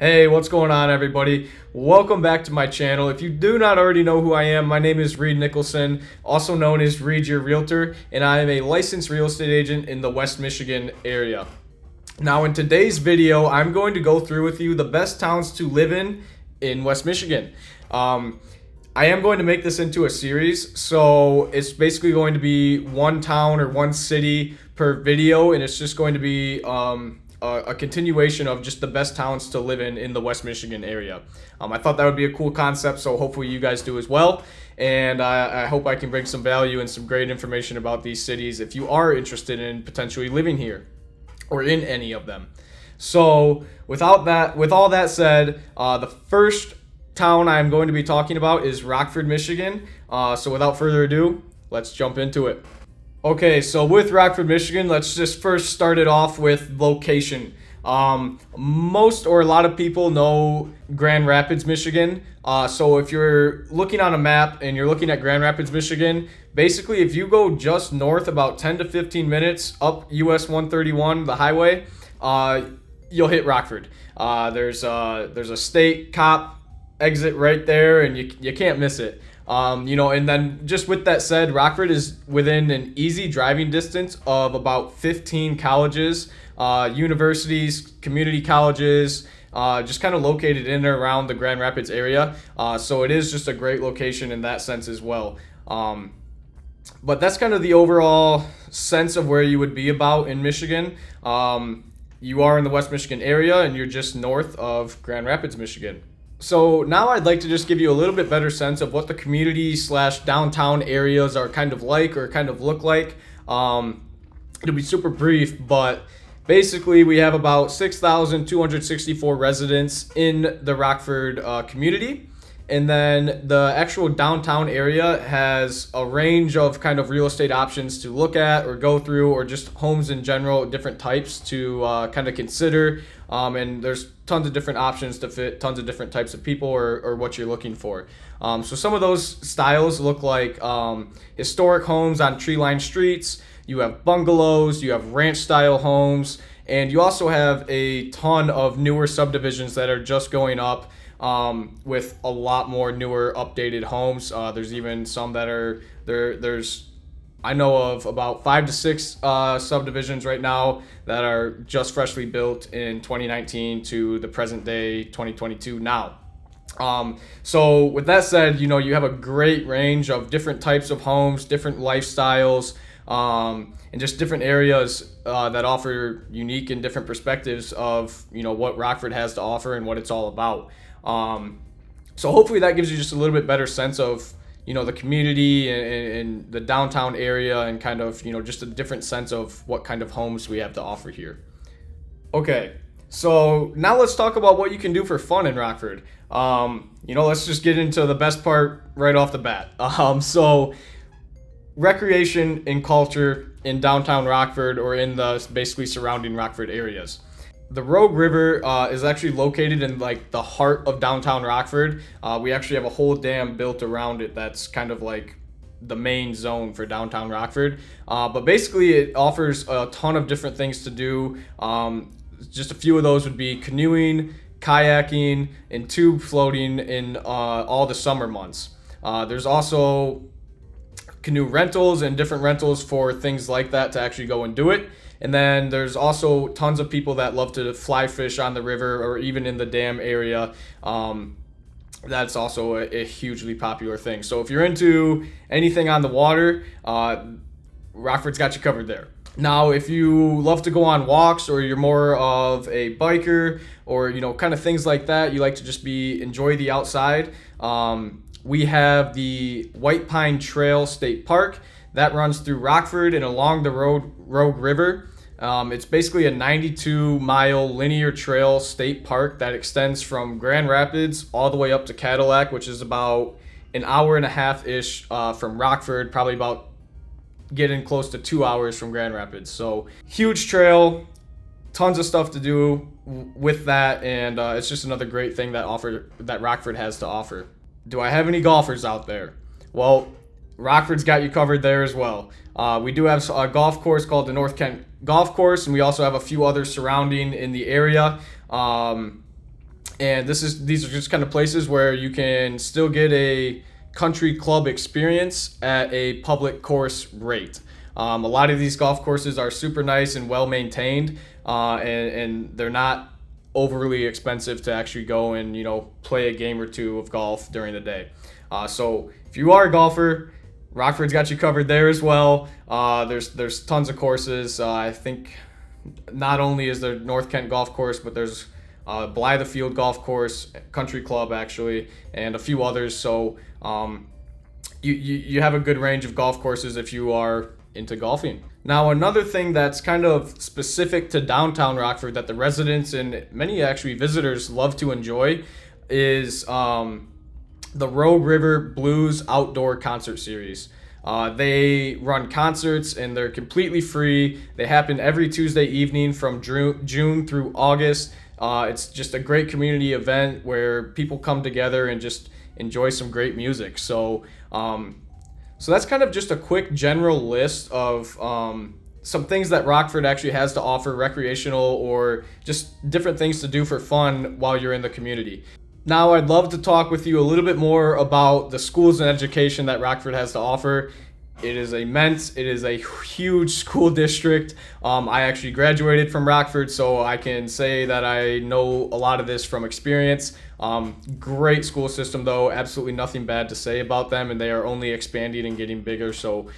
Hey, what's going on, everybody? Welcome back to my channel. If you do not already know who I am, my name is Reed Nicholson, also known as Reed Your Realtor, and I am a licensed real estate agent in the West Michigan area. Now, in today's video, I'm going to go through with you the best towns to live in West Michigan. I am going to make this into a series, so it's basically going to be one town or one city per video, and it's just going to be a continuation of just the best towns to live in the West Michigan area. I thought that would be a cool concept, so hopefully you guys do as well. And I hope I can bring some value and some great information about these cities if you are interested in potentially living here or in any of them. So with all that said, the first town I'm going to be talking about is Rockford, Michigan. So without further ado, let's jump into it. Okay, so with Rockford, Michigan, let's just first start it off with location. Most or a lot of people know Grand Rapids, Michigan. So if you're looking on a map and you're looking at Grand Rapids, Michigan, basically if you go just north about 10 to 15 minutes up US 131, the highway, you'll hit Rockford. There's a state cop exit right there, and you can't miss it. And then just with that said, Rockford is within an easy driving distance of about 15 colleges, universities, community colleges, just kind of located in and around the Grand Rapids area. So it is just a great location in that sense as well. But that's kind of the overall sense of where you would be about in Michigan. You are in the West Michigan area, and you're just north of Grand Rapids, Michigan. So now I'd like to just give you a little bit better sense of what the community / downtown areas are kind of like or kind of look like. It'll be super brief, but basically we have about 6,264 residents in the Rockford community. And then the actual downtown area has a range of kind of real estate options to look at or go through, or just homes in general, different types to kind of consider. And there's tons of different options to fit tons of different types of people or what you're looking for. So some of those styles look like historic homes on tree-lined streets. You have bungalows, you have ranch-style homes, and you also have a ton of newer subdivisions that are just going up. With a lot more newer updated homes. There's even some that are there's I know of about 5 to 6 subdivisions right now that are just freshly built in 2019 to the present day 2022 now. So with that said, you have a great range of different types of homes, different lifestyles, and just different areas that offer unique and different perspectives of what Rockford has to offer and what it's all about. So hopefully that gives you just a little bit better sense of the community and the downtown area, and kind of just a different sense of what kind of homes we have to offer here. Okay, so now let's talk about what you can do for fun in Rockford. Let's just get into the best part right off the bat. So recreation and culture in downtown Rockford, or in the basically surrounding Rockford areas. The Rogue River is actually located in like the heart of downtown Rockford. We actually have a whole dam built around it that's kind of like the main zone for downtown Rockford. But basically it offers a ton of different things to do. Just a few of those would be canoeing, kayaking, and tube floating in all the summer months. There's also canoe rentals and different rentals for things like that to actually go and do it. And then there's also tons of people that love to fly fish on the river or even in the dam area. That's also a hugely popular thing. So if you're into anything on the water, Rockford's got you covered there. Now, if you love to go on walks, or you're more of a biker, or kind of things like that, you like to just enjoy the outside, we have the White Pine Trail State Park that runs through Rockford and along the Rogue River. It's basically a 92-mile linear trail state park that extends from Grand Rapids all the way up to Cadillac, which is about an hour and a half-ish from Rockford, probably about getting close to 2 hours from Grand Rapids. So huge trail, tons of stuff to do with that, and it's just another great thing that Rockford has to offer. Do I have any golfers out there? Well, Rockford's got you covered there as well. We do have a golf course called the North Kent Golf Course, and we also have a few others surrounding in the area. And these are just kind of places where you can still get a country club experience at a public course rate. A lot of these golf courses are super nice and well maintained, and they're not overly expensive to actually go and play a game or two of golf during the day. So if you are a golfer, Rockford's got you covered there as well. There's tons of courses. I think not only is there North Kent Golf Course, but there's Blythefield Golf Course, Country Club actually, and a few others. So you have a good range of golf courses if you are into golfing. Now, another thing that's kind of specific to downtown Rockford that the residents and many actually visitors love to enjoy is the Rogue River Blues Outdoor Concert Series. They run concerts and they're completely free. They happen every Tuesday evening from June through August. It's just a great community event where people come together and just enjoy some great music. So that's kind of just a quick general list of some things that Rockford actually has to offer, recreational or just different things to do for fun while you're in the community. Now, I'd love to talk with you a little bit more about the schools and education that Rockford has to offer. It is immense. It is a huge school district. I actually graduated from Rockford, so I can say that I know a lot of this from experience. Great school system, though. Absolutely nothing bad to say about them, and they are only expanding and getting bigger, so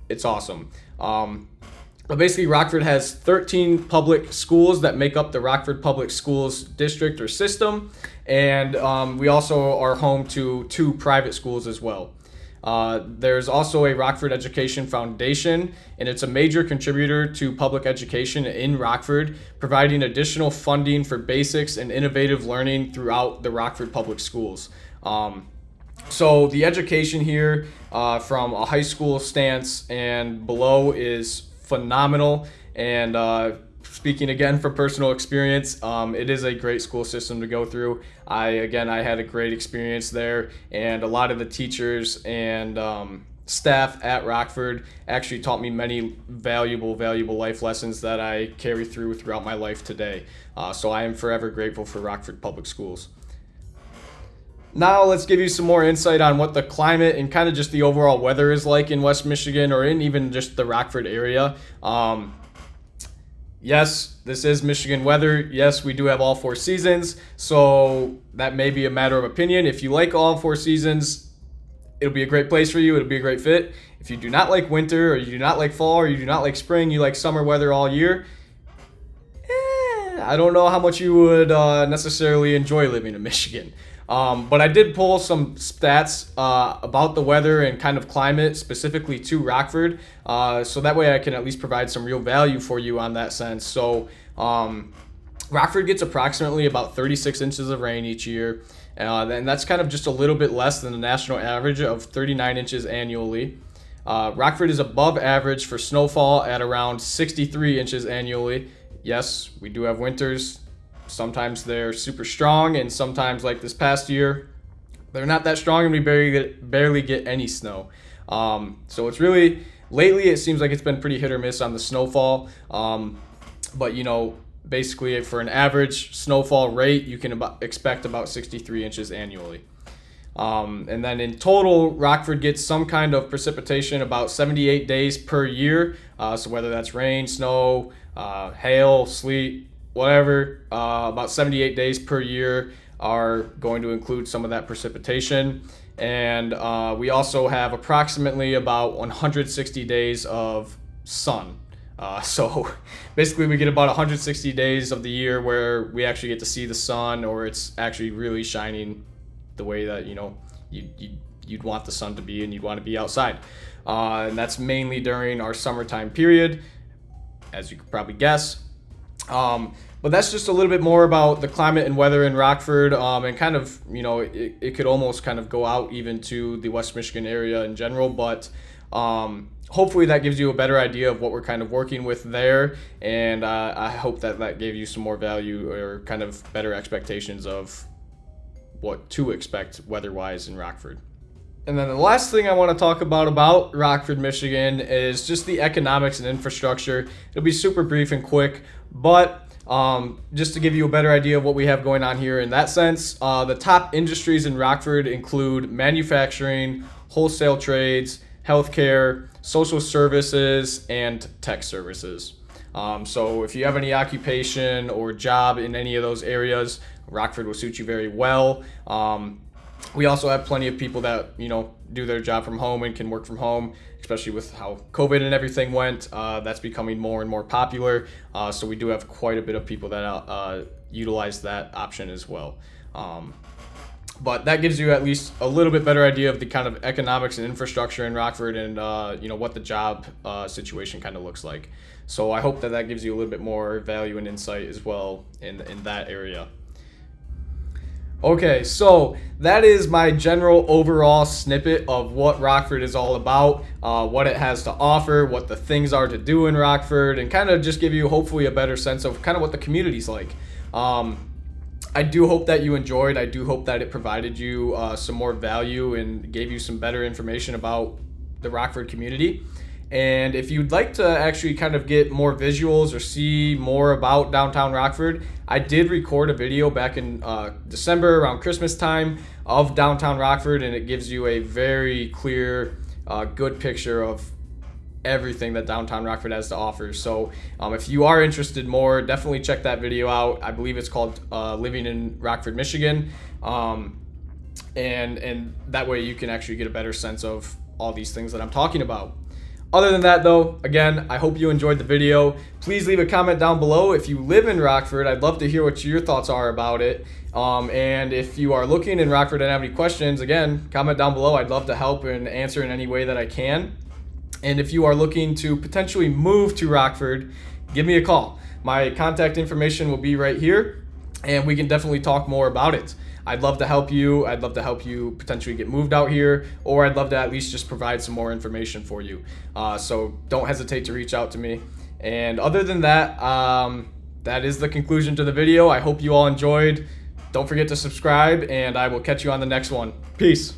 it's awesome. But basically, Rockford has 13 public schools that make up the Rockford Public Schools district or system, and we also are home to 2 private schools as well. There's also a Rockford Education Foundation, and it's a major contributor to public education in Rockford, providing additional funding for basics and innovative learning throughout the Rockford Public Schools. So the education here from a high school stance and below is phenomenal, and speaking again from personal experience, it is a great school system to go through. I had a great experience there, and a lot of the teachers and staff at Rockford actually taught me many valuable life lessons that I carry throughout my life today. So I am forever grateful for Rockford Public Schools. Now let's give you some more insight on what the climate and kind of just the overall weather is like in West Michigan or in even just the Rockford area. Yes, this is Michigan weather. Yes, we do have all 4 seasons, so that may be a matter of opinion. If you like all 4 seasons, it'll be a great place for you. It'll be a great fit. If you do not like winter, or you do not like fall, or you do not like spring, you like summer weather all year, I don't know how much you would necessarily enjoy living in Michigan. But I did pull some stats about the weather and kind of climate specifically to Rockford, so that way I can at least provide some real value for you on that sense. So Rockford gets approximately about 36 inches of rain each year, and that's kind of just a little bit less than the national average of 39 inches annually. Rockford is above average for snowfall at around 63 inches annually. Yes, we do have winters. Sometimes they're super strong, and sometimes, like this past year, they're not that strong, and we barely get any snow. So it's really, lately it seems like it's been pretty hit or miss on the snowfall. But basically for an average snowfall rate, you can expect about 63 inches annually. And then in total, Rockford gets some kind of precipitation about 78 days per year. So whether that's rain, snow, hail, sleet, whatever, about 78 days per year are going to include some of that precipitation. And we also have approximately about 160 days of sun. So basically we get about 160 days of the year where we actually get to see the sun, or it's actually really shining the way that you'd want the sun to be, and you'd want to be outside. And that's mainly during our summertime period, as you could probably guess. But that's just a little bit more about the climate and weather in Rockford, and kind of, it could almost kind of go out even to the West Michigan area in general, but hopefully that gives you a better idea of what we're kind of working with there, and I hope that gave you some more value or kind of better expectations of what to expect weather-wise in Rockford. And then the last thing I want to talk about Rockford, Michigan is just the economics and infrastructure. It'll be super brief and quick, but Just to give you a better idea of what we have going on here in that sense, the top industries in Rockford include manufacturing, wholesale trades, healthcare, social services, and tech services. So if you have any occupation or job in any of those areas, Rockford will suit you very well. We also have plenty of people that, do their job from home and can work from home, especially with how COVID and everything went. That's becoming more and more popular. So we do have quite a bit of people that utilize that option as well. But that gives you at least a little bit better idea of the kind of economics and infrastructure in Rockford and, what the job situation kind of looks like. So I hope that gives you a little bit more value and insight as well in that area. Okay, so that is my general overall snippet of what Rockford is all about, what it has to offer, what the things are to do in Rockford, and kind of just give you hopefully a better sense of kind of what the community's like. I do hope that you enjoyed. I do hope that it provided you some more value and gave you some better information about the Rockford community. And if you'd like to actually kind of get more visuals or see more about Downtown Rockford, I did record a video back in December around Christmas time of Downtown Rockford, and it gives you a very clear, good picture of everything that Downtown Rockford has to offer. So if you are interested more, definitely check that video out. I believe it's called Living in Rockford, Michigan. And that way you can actually get a better sense of all these things that I'm talking about. Other than that, though, again, I hope you enjoyed the video. Please leave a comment down below. If you live in Rockford, I'd love to hear what your thoughts are about it. And if you are looking in Rockford and have any questions, again, comment down below. I'd love to help and answer in any way that I can. And if you are looking to potentially move to Rockford, give me a call. My contact information will be right here, and we can definitely talk more about it. I'd love to help you. I'd love to help you potentially get moved out here, or I'd love to at least just provide some more information for you. So don't hesitate to reach out to me. And other than that, that is the conclusion to the video. I hope you all enjoyed. Don't forget to subscribe, and I will catch you on the next one. Peace.